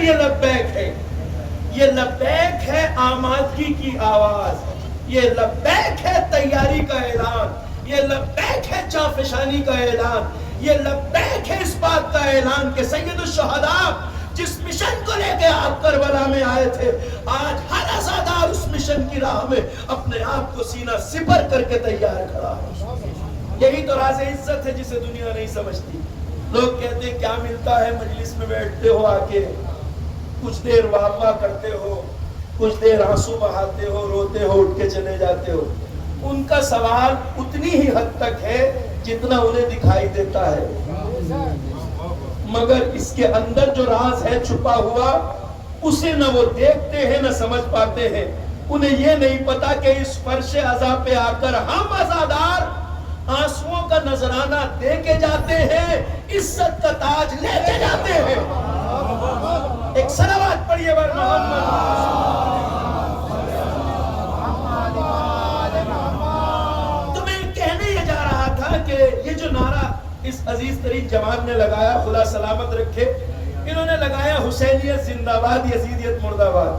یہ لبیک ہے، یہ لبیک ہے آمادگی کی آواز، یہ لبیک ہے تیاری کا اعلان، یہ لبیک ہے چافشانی کا اعلان، یہ لبیک ہے اس بات کا اعلان کہ سید الشہداء جس مشن کو لے کے آپ کربلا میں آئے تھے، آج ہر عزادار اس مشن کی راہ میں اپنے آپ کو سینہ سپر کر کے تیار کھڑا ہے۔ یہی تو راز عزت ہے جسے دنیا نہیں سمجھتی۔ لوگ کہتے ہیں کیا ملتا ہے، مجلس میں بیٹھتے ہو، آ کے کچھ دیر واہ واہ کرتے ہو، کچھ دیر آنسو بہاتے ہو، روتے ہو، اٹھ کے چلے جاتے ہو۔ ان کا سوال اتنی ہی حد تک ہے جتنا انہیں دکھائی دیتا ہے، مگر اس کے اندر جو راز ہے چھپا ہوا، اسے نہ وہ دیکھتے ہیں نہ سمجھ پاتے ہیں۔ انہیں یہ نہیں پتا کہ اس فرش عزا پہ آ کر ہم عزادار آنسوؤں کا نذرانہ دے کے جاتے ہیں، عزت کا تاج لے کے جاتے ہیں۔ ایک صلوات پڑھیے بر محمد۔ تو میں کہنے یہ جا رہا تھا کہ یہ جو نعرہ اس عزیز ترین جماعت نے لگایا، خدا سلامت رکھے، انہوں نے لگایا حسینیت زندہ باد، یزیدیت مردہ باد۔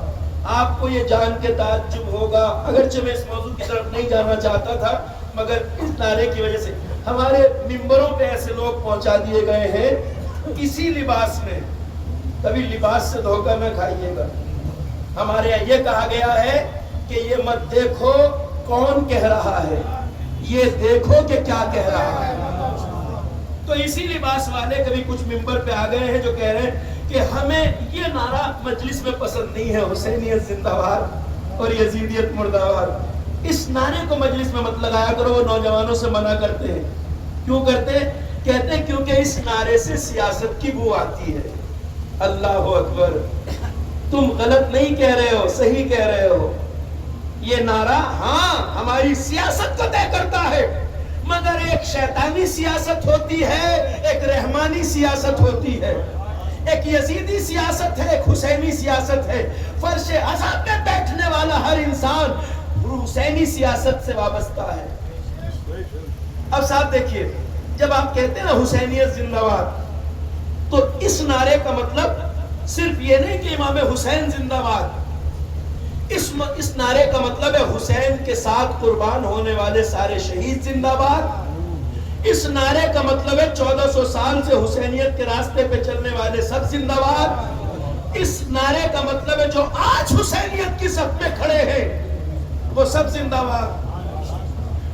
آپ کو یہ جان کے تعجب ہوگا، اگرچہ میں اس موضوع کی طرف نہیں جانا چاہتا تھا، مگر اس نعرے کی وجہ سے ہمارے ممبروں پہ ایسے لوگ پہنچا دیے گئے ہیں اسی لباس میں۔ کبھی لباس سے دھوکہ نہ کھائیے گا۔ ہمارے یہاں یہ کہا گیا ہے کہ یہ مت دیکھو کون کہہ رہا ہے، یہ دیکھو کہ کیا کہہ رہا ہے۔ تو اسی لباس والے کبھی کچھ ممبر پہ آ گئے ہیں جو کہہ رہے ہیں کہ ہمیں یہ نعرہ مجلس میں پسند نہیں ہے، حسینیت زندہ باد اور یزیدیت مردہ باد۔ اس نعرے کو مجلس میں مت لگایا کرو، وہ نوجوانوں سے منع کرتے ہیں۔ کیوں کرتے ہیں؟ کہتے ہیں کیونکہ اس نعرے سے سیاست کی بو آتی ہے۔ اللہ اکبر، تم غلط نہیں کہہ رہے ہو، صحیح کہہ رہے ہو۔ یہ نعرہ ہاں ہماری سیاست کو طے کرتا ہے، مگر ایک شیطانی سیاست ہوتی ہے، ایک رحمانی سیاست ہوتی ہے، ایک یزیدی سیاست ہے، ایک حسینی سیاست ہے۔ فرش عزا پہ بیٹھنے والا ہر انسان حسینی سیاست سے وابستہ ہے۔ اب صاحب دیکھیے، جب آپ کہتے ہیں نا حسینیت زندہ باد، تو اس نعرے کا مطلب صرف یہ نہیں کہ امام حسین زندہ باد، اس نعرے کا مطلب ہے حسین کے ساتھ قربان ہونے والے سارے شہید زندہ باد۔ اس نعرے کا مطلب ہے 1400 سال سے حسینیت کے راستے پہ چلنے والے سب زندہ باد۔ اس نعرے کا مطلب ہے جو آج حسینیت کی صف میں کھڑے ہیں وہ سب زندہ باد،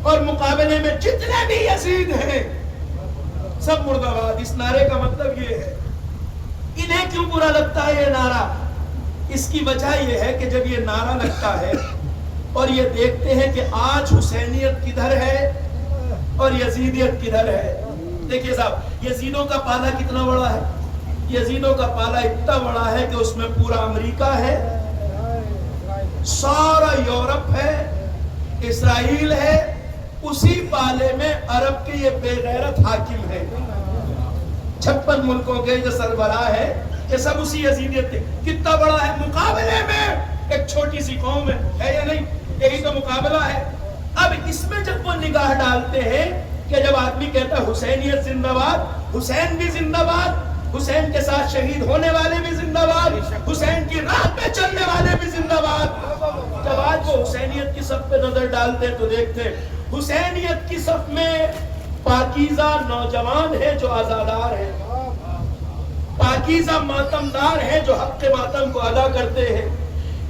اور مقابلے میں جتنے بھی یزید ہیں سب مردہ باد۔ اس نعرے کا مطلب یہ ہے۔ انہیں کیوں برا لگتا ہے یہ نعرہ؟ اس کی وجہ یہ ہے کہ جب یہ نعرہ لگتا ہے اور یہ دیکھتے ہیں کہ آج حسینیت کدھر ہے اور یزیدیت کدھر ہے۔ دیکھیے صاحب، یزیدوں کا پالا کتنا بڑا ہے؟ یزیدوں کا پالا اتنا بڑا ہے کہ اس میں پورا امریکہ ہے، سارا یورپ ہے، اسرائیل ہے، اسی پالے میں عرب کے یہ بے غیرت حاکم ہے، 56 ملکوں کے جو سربراہ ہے، یہ سب اسی یزیدیت کے۔ کتنا بڑا ہے؟ مقابلے میں ایک چھوٹی سی قوم ہے یا نہیں؟ یہی تو مقابلہ ہے۔ اب اس میں جب وہ نگاہ ڈالتے ہیں کہ جب آدمی کہتا ہے حسینیت زندہ باد، حسین بھی زندہ باد، حسین کے ساتھ شہید ہونے والے بھی زندہ باد، حسین کی راہ پہ چلنے والے بھی زندہ باد۔ جب آج وہ حسینیت کی صف پہ نظر ڈالتے تو دیکھتے حسینیت کی صف میں پاکیزہ نوجوان ہیں جو آزادار ہیں، پاکیزہ ماتمدار ہیں جو حق کے ماتم کو ادا کرتے ہیں۔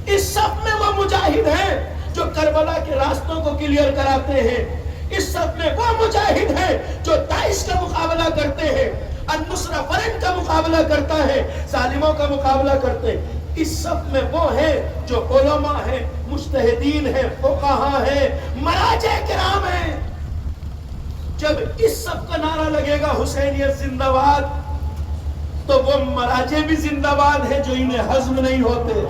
اس صف میں وہ مجاہد ہیں جو کربلا کے راستوں کو کلیئر کراتے ہیں۔ اس صف میں وہ مجاہد ہیں جو داعش کا مقابلہ کرتے ہیں، النصرہ فرنٹ کا مقابلہ کرتا ہے، ظالموں کا مقابلہ کرتے ہیں۔ اس صف میں وہ ہیں جو علماء ہیں، مجتہدین ہیں، فقہاء ہیں، مراجع کرام ہیں۔ جب اس صف کا نعرہ لگے گا حسینیت زندہ باد، تو وہ مراجع بھی زندہ باد ہیں جو انہیں ہضم نہیں ہوتے،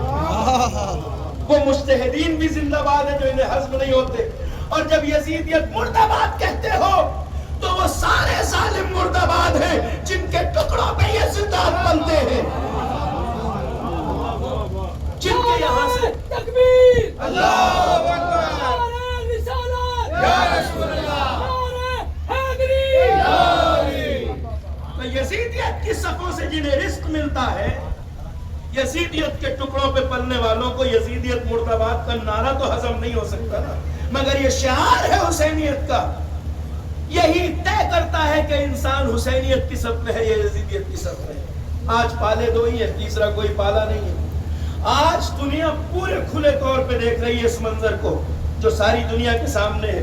وہ مجتہدین بھی زندہ باد ہیں جو انہیں ہضم نہیں ہوتے، اور جب یزیدیت مردہ باد کہتے ہو تو وہ سارے ظالم مردہ باد ہیں جن کے ٹکڑوں پہ یہ زندان بنتے ہیں، جن کے یہاں سے تکبیر، اللہ اکبر، رسالت، یا رسول اللہ، یزیدیت کی صفوں سے جنہیں رزق ملتا ہے، یزیدیت کے ٹکڑوں پہ پلنے والوں کو یزیدیت مرد آباد کا نعرہ تو ہضم نہیں ہو سکتا نا، مگر یہ شعار ہے حسینیت کا، یہی طے کرتا ہے کہ انسان حسینیت کی صف میں ہے یا یزیدیت کی صف میں ہے۔ آج پالے دو ہی ہیں، تیسرا کوئی پالا نہیں ہے۔ آج دنیا پورے کھلے طور پہ دیکھ رہی ہے اس منظر کو جو ساری دنیا کے سامنے ہے۔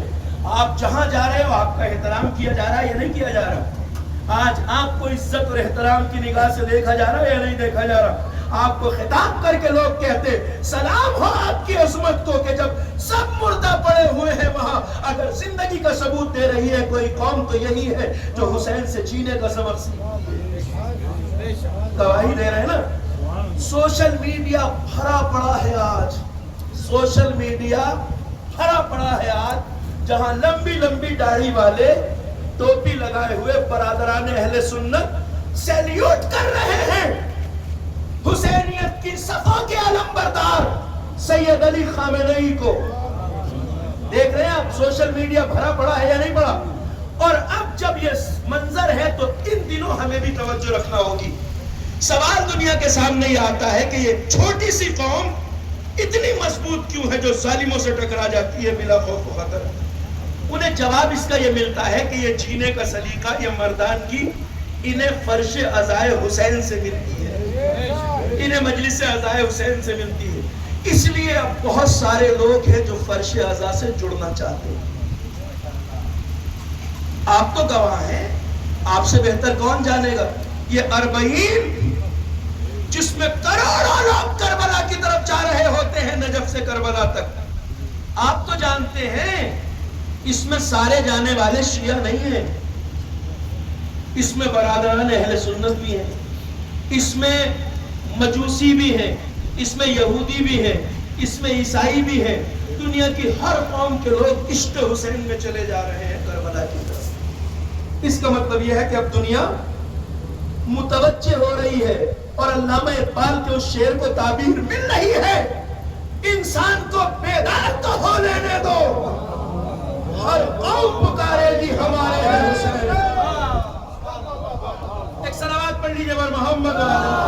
آپ جہاں جا رہے ہو آپ کا احترام کیا جا رہا ہے یا نہیں کیا جا رہا؟ آج آپ کو عزت اور احترام کی نگاہ سے دیکھا جا رہا ہے یا نہیں دیکھا جا رہا؟ آپ کو خطاب کر کے لوگ کہتے سلام ہو آپ کی عظمت کو کہ جب سب مردہ پڑے ہوئے ہیں وہاں اگر زندگی کا ثبوت دے رہی ہے کوئی قوم تو یہی ہے جو حسین سے جینے کا سبق سیکھی ہے۔ گواہی دے رہے ہیں نا۔ سوشل میڈیا بھرا پڑا ہے آج، سوشل میڈیا بھرا پڑا ہے آج، جہاں لمبی لمبی داڑھی والے ٹوپی لگائے ہوئے برادران اہل سنت سیلیوٹ کر رہے ہیں حسینیت کی صفوں کے علم بردار سید علی خامنئی کو۔ دیکھ رہے ہیں آپ سوشل میڈیا بھرا پڑا ہے یا نہیں پڑا؟ اور اب جب یہ منظر ہے تو ان دنوں ہمیں بھی توجہ رکھنا ہوگی۔ سوال دنیا کے سامنے یہ آتا ہے کہ یہ چھوٹی سی قوم اتنی مضبوط کیوں ہے جو ظالموں سے ٹکرا جاتی ہے بلا خوف و خطر؟ انہیں جواب اس کا یہ ملتا ہے کہ یہ جینے کا سلیقہ یہ مردان کی انہیں فرش عزائے حسین سے ملتی ہے، انہیں مجلس عزائے حسین سے ملتی ہے۔ اس لیے اب بہت سارے لوگ ہیں جو فرش عزا سے جڑنا چاہتے ہیں۔ آپ تو گواہ ہیں، آپ سے بہتر کون جانے گا؟ یہ اربعین جس میں کروڑوں لوگ کربلا کی طرف جا رہے ہوتے ہیں نجف سے کربلا تک، آپ تو جانتے ہیں اس میں سارے جانے والے شیعہ نہیں ہیں، اس میں برادران اہل سنت بھی ہیں، اس میں مجوسی بھی ہیں، اس میں یہودی بھی ہیں، اس میں عیسائی بھی ہیں۔ دنیا کی ہر قوم کے لوگ عشق حسین میں چلے جا رہے ہیں کربلا کی طرف۔ اس کا مطلب یہ ہے کہ اب دنیا متوجہ ہو رہی ہے اور علامہ اقبال کے اس شعر کو تعبیر مل رہی ہے، انسان کو بیدار تو ہو لینے دو، ہر قوم پکارے گی ہمارے حسین۔ ایک صلوات پڑھ لیجیے بر محمد۔